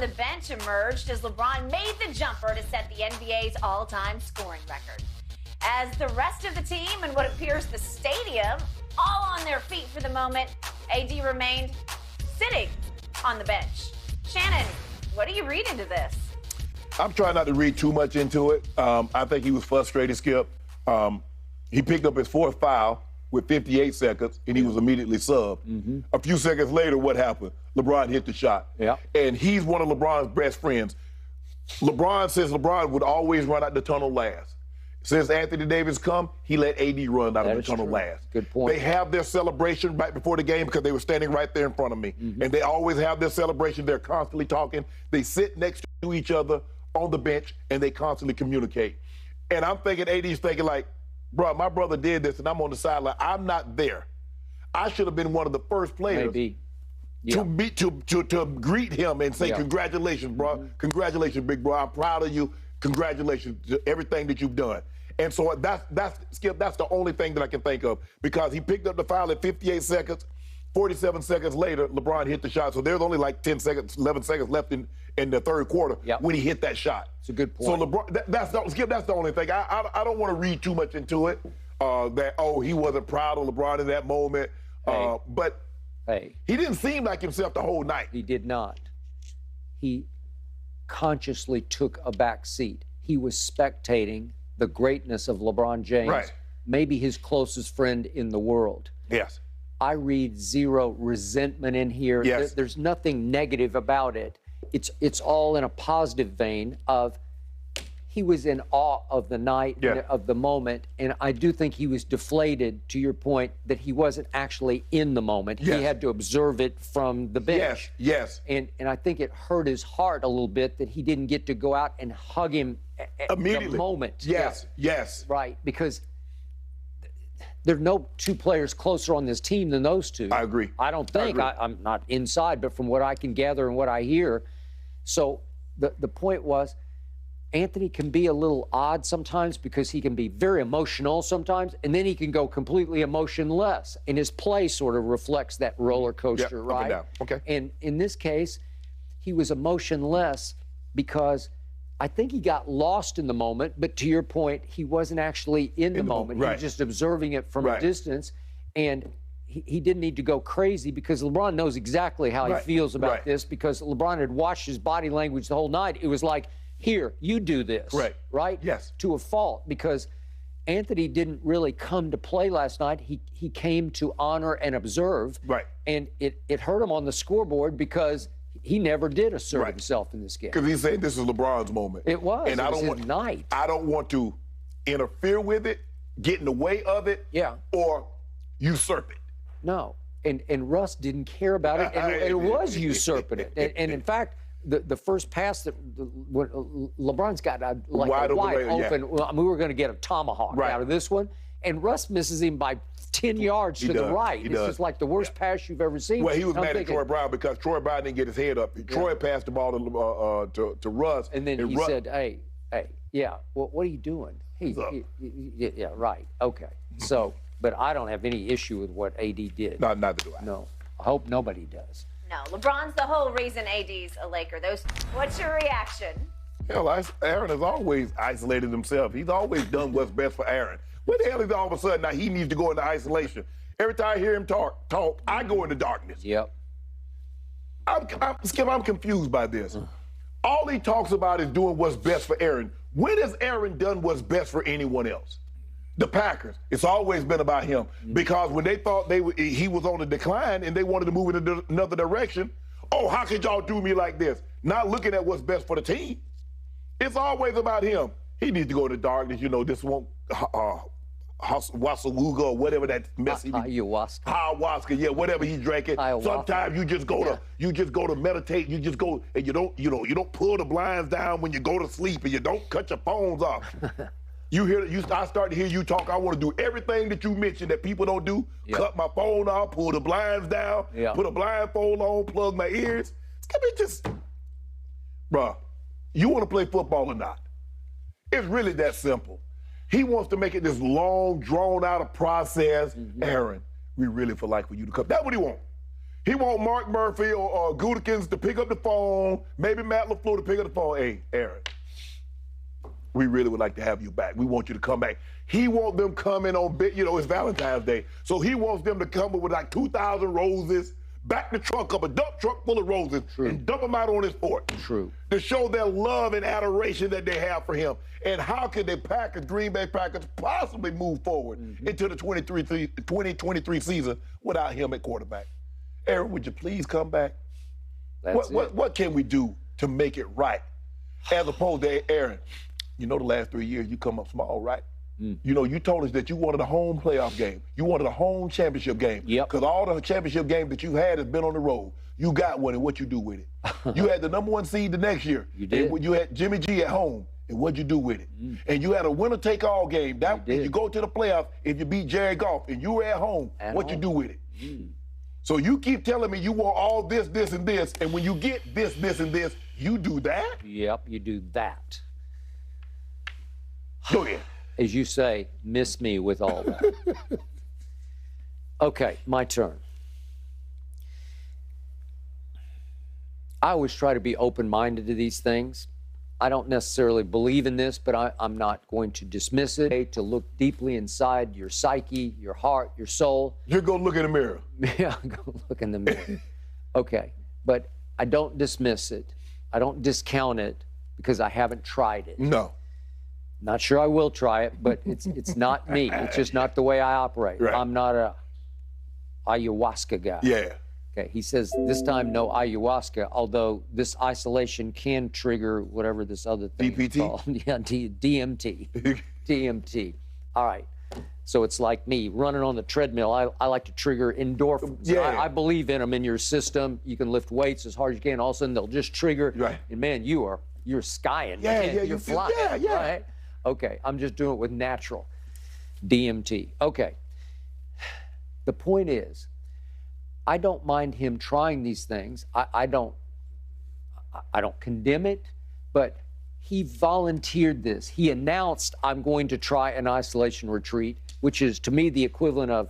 on the bench emerged as LeBron made the jumper to set the NBA's all-time scoring record. As the rest of the team and what appears the stadium all on their feet for the moment, AD remained sitting on the bench. Shannon, what do you read into this? I'm trying not to read too much into it. I think he was frustrated, Skip. He picked up his fourth foul with 58 seconds, and he was immediately subbed. A few seconds later, what happened? LeBron hit the shot. And he's one of LeBron's best friends. LeBron says LeBron would always run out the tunnel last. Since Anthony Davis come, he let AD run out of the tunnel last. Good point. They have their celebration right before the game because they were standing right there in front of me. And they always have their celebration. They're constantly talking. They sit next to each other on the bench, and they constantly communicate. And I'm thinking, AD's thinking like, bro, my brother did this, and I'm on the sideline. I'm not there. I should have been one of the first players to greet him and say, congratulations, bro. Congratulations, big bro. I'm proud of you. Congratulations to everything that you've done. And so that's Skip, that's the only thing that I can think of, because he picked up the foul at 58 seconds. 47 seconds later, LeBron hit the shot. So there's only like 10 seconds, 11 seconds left in the third quarter when he hit that shot. It's a good point. So LeBron, that's the only thing. I don't want to read too much into it, that, he wasn't proud of LeBron in that moment. But he didn't seem like himself the whole night. He did not. He consciously took a back seat. He was spectating the greatness of LeBron James, maybe his closest friend in the world. Yes. I read zero resentment in here. Yes. There's nothing negative about it. It's all in a positive vein of he was in awe of the night, of the moment, and I do think he was deflated, to your point, that he wasn't actually in the moment. He had to observe it from the bench. Yes. And I think it hurt his heart a little bit that he didn't get to go out and hug him at the moment. Yes. Right, because there are no two players closer on this team than those two. I agree. I don't think. I'm not inside, but from what I can gather and what I hear. So the point was, Anthony can be a little odd sometimes because he can be very emotional sometimes, and then he can go completely emotionless. And his play sort of reflects that roller coaster, right? Up and down. Okay. And in this case, he was emotionless because I think he got lost in the moment, but to your point, he wasn't actually in the moment. He was just observing it from a distance, and he didn't need to go crazy because LeBron knows exactly how he feels about this, because LeBron had watched his body language the whole night. It was like, here, you do this. Right? Yes. To a fault, because Anthony didn't really come to play last night. He came to honor and observe. And it hurt him on the scoreboard because he never did assert himself in this game. Because he's saying this is LeBron's moment. It was. And it was his night. I don't want to interfere with it, get in the way of it, or usurp it. No. And Russ didn't care about it, and it was usurping it. And in fact, the first pass that LeBron's got wide open. Well, I mean, we were going to get a tomahawk out of this one, and Russ misses him by 10 yards to the right. It's just like the worst pass you've ever seen. Well, he was mad at Troy Brown because Troy Brown didn't get his head up. Troy passed the ball to Russ. And then he said, hey, what are you doing? Okay. So, but I don't have any issue with what AD did. No, neither do I. No, I hope nobody does. No, LeBron's the whole reason AD's a Laker. What's your reaction? Hell, Aaron has always isolated himself. He's always done what's best for Aaron. What the hell is all of a sudden now he needs to go into isolation? Every time I hear him talk, I go into darkness. I'm confused by this. All he talks about is doing what's best for Aaron. When has Aaron done what's best for anyone else? The Packers. It's always been about him, because when they thought he was on the decline and they wanted to move in another direction, how could y'all do me like this? Not looking at what's best for the team. It's always about him. He needs to go into darkness. This won't Wasawuga or whatever that messy ayahuasca, whatever he's drinking. Sometimes you just go to meditate. You just go and you don't pull the blinds down when you go to sleep, and you don't cut your phones off. I start to hear you talk. I want to do everything that you mentioned that people don't do. Cut my phone off, pull the blinds down, put a blindfold on, plug my ears. Bruh, you want to play football or not? It's really that simple. He wants to make it this long, drawn-out process. Aaron, we really feel like for you to come. That's what he wants. He want Mark Murphy or Gutekunst to pick up the phone, maybe Matt LaFleur to pick up the phone. Hey, Aaron, we really would like to have you back. We want you to come back. He want them coming on, it's Valentine's Day. So he wants them to come with like 2,000 roses, back the truck up, a dump truck full of roses, and dump them out on his porch. True. To show their love and adoration that they have for him. And how could the Green Bay Packers possibly move forward into the 2023 season without him at quarterback? Aaron, would you please come back? What can we do to make it right? As opposed to, Aaron, the last 3 years you come up small, right? You told us that you wanted a home playoff game. You wanted a home championship game. Yep. Because all the championship games that you've had has been on the road. You got one, and what you do with it? You had the ¡1 seed the next year. You did. And you had Jimmy G at home, and what'd you do with it? And you had a winner-take-all game. If you go to the playoffs, if you beat Jared Goff, and you were at home, what you do with it? So you keep telling me you want all this, this, and this, and when you get this, this, and this, you do that? Yep, you do that. Go ahead. As you say, miss me with all that. Okay, my turn. I always try to be open-minded to these things. I don't necessarily believe in this, but I'm not going to dismiss it. To look deeply inside your psyche, your heart, your soul. You're going to look in the mirror. Yeah, go look in the mirror. Okay, but I don't dismiss it. I don't discount it because I haven't tried it. No. Not sure I will try it, but it's not me. It's just not the way I operate. Right. I'm not a ayahuasca guy. Yeah. Okay, he says this time no ayahuasca, although this isolation can trigger whatever this other thing is called. Yeah, DMT. DMT. All right. So it's like me running on the treadmill. I like to trigger endorphins. Yeah. I believe in them in your system. You can lift weights as hard as you can. All of a sudden they'll just trigger. Right. And man, you're skying. Yeah, man. yeah, You're flying. Yeah. Right? Okay, I'm just doing it with natural DMT. Okay. The point is, I don't mind him trying these things. I don't condemn it, but he volunteered this. He announced, I'm going to try an isolation retreat, which is to me the equivalent of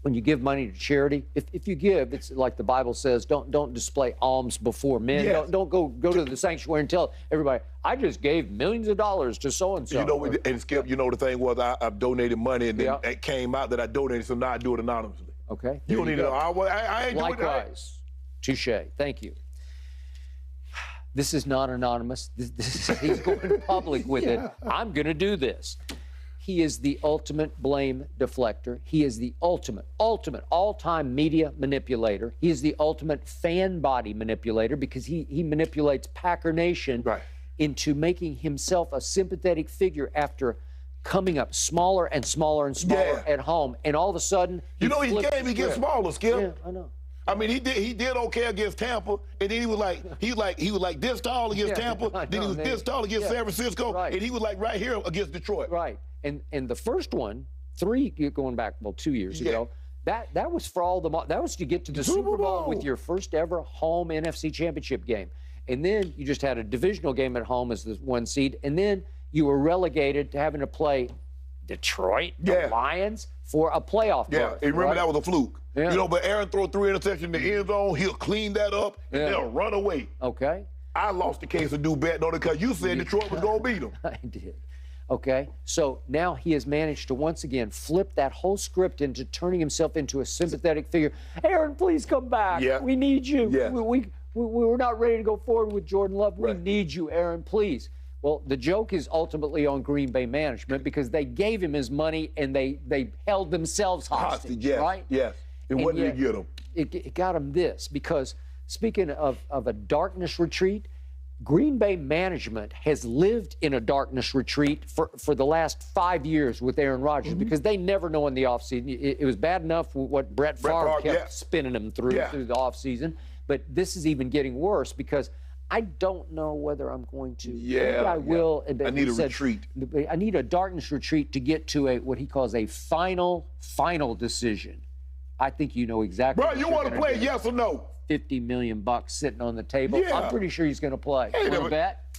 when you give money to charity. If you give, it's like the Bible says, don't display alms before men. Yes. Don't go to the sanctuary and tell everybody, I just gave millions of dollars to so-and-so. And Skip, the thing was I've donated money, and then it came out that I donated, so now I do it anonymously. Okay. You don't need to know. I ain't doing that. Likewise. Touche. Thank you. This is not anonymous. He's going public with it. I'm going to do this. He is the ultimate blame deflector. He is the ultimate all-time media manipulator. He is the ultimate fan body manipulator because he manipulates Packer Nation into making himself a sympathetic figure after coming up smaller and smaller and smaller at home, and all of a sudden he gets smaller, Skip. Yeah, I know. I mean, he did okay against Tampa, and then he was like this tall against Tampa, then he was this tall against San Francisco, and he was like right here against Detroit. Right, and the first one, going back 2 years ago, that was for all that was to get to the Super Bowl with your first ever home NFC Championship game, and then you just had a divisional game at home as the 1 seed, and then you were relegated to having to play Detroit, the Lions, for a playoff berth. And remember that was a fluke. Yeah. But Aaron threw 3 interceptions in the end zone. He'll clean that up, and they'll run away. Okay. I lost the case of do bet on it because you said Detroit was going to beat them. I did. Okay. So now he has managed to once again flip that whole script into turning himself into a sympathetic figure. Aaron, please come back. Yeah. We need you. Yeah. We're not ready to go forward with Jordan Love. We need you, Aaron, please. Well, the joke is ultimately on Green Bay management because they gave him his money and they held themselves hostage, right? Yes. And what did it get him? It got him this, because speaking of a darkness retreat, Green Bay management has lived in a darkness retreat for the last 5 years with Aaron Rodgers because they never know in the offseason. It was bad enough what Brett Favre kept spinning them through the offseason, but this is even getting worse because I don't know whether I'm going to. I will. I need a retreat. I need a darkness retreat to get to what he calls a final decision. I think you know exactly. Bro, you want to play yes or no? $50 million sitting on the table. Yeah. I'm pretty sure he's going to play. Want to bet?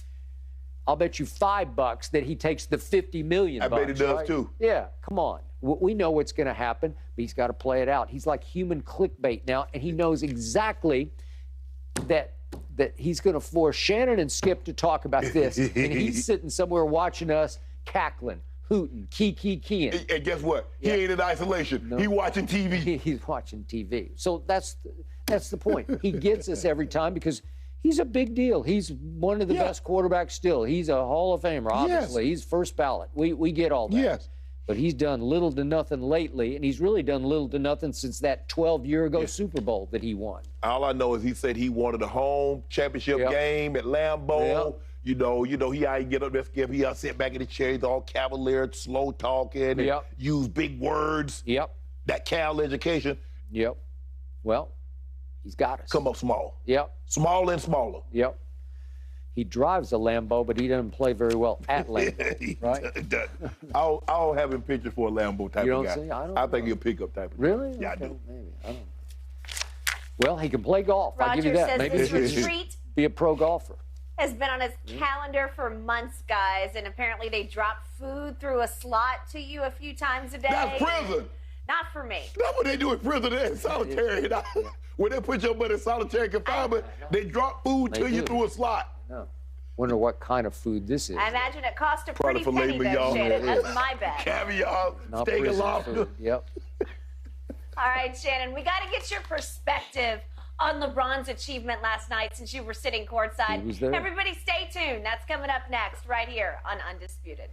I'll bet you $5 that he takes the $50 million. I bet he does too. Yeah, come on. We know what's going to happen, but he's got to play it out. He's like human clickbait now, and he knows exactly that he's going to force Shannon and Skip to talk about this, and he's sitting somewhere watching us cackling, hooting, keying. And guess what? He ain't in isolation. He's watching TV. He's watching TV. So that's the point. He gets us every time because he's a big deal. He's one of the best quarterbacks still. He's a Hall of Famer, obviously. He's first ballot. We get all that. Yes. But he's done little to nothing lately, and he's really done little to nothing since that 12-year-ago Super Bowl that he won. All I know is he said he wanted a home championship game at Lambeau. You know, he ain't get up there, Skip. He sit back in the chair. He's all cavalier, slow talking, and use big words. That Cal education. Well, he's got us. Come up small. Small and smaller. He drives a Lambeau, but he doesn't play very well at Lambeau, right? I'll have him picture for a Lambeau type of guy. See? I think he'll pick up type of guy. Really? Yeah, okay, I do. Maybe. I don't know. Well, he can play golf. Roger I'll give you that. says Maybe this he should retreat be a pro golfer. has been on his calendar for months, guys, and apparently they dropped food through a slot to you a few times a day. That's prison. Not for me. That's what they do in prison. They're in solitary. When they put your butt in solitary confinement, they drop food to you through a slot. No. Wonder what kind of food this is. I imagine it cost a pretty Probably penny, filet though, mignon. Shannon. That's my bet. Caviar, Not steak and prison lobster. food. Yep. All right, Shannon, we got to get your perspective on LeBron's achievement last night since you were sitting courtside. He was there. Everybody stay tuned. That's coming up next right here on Undisputed.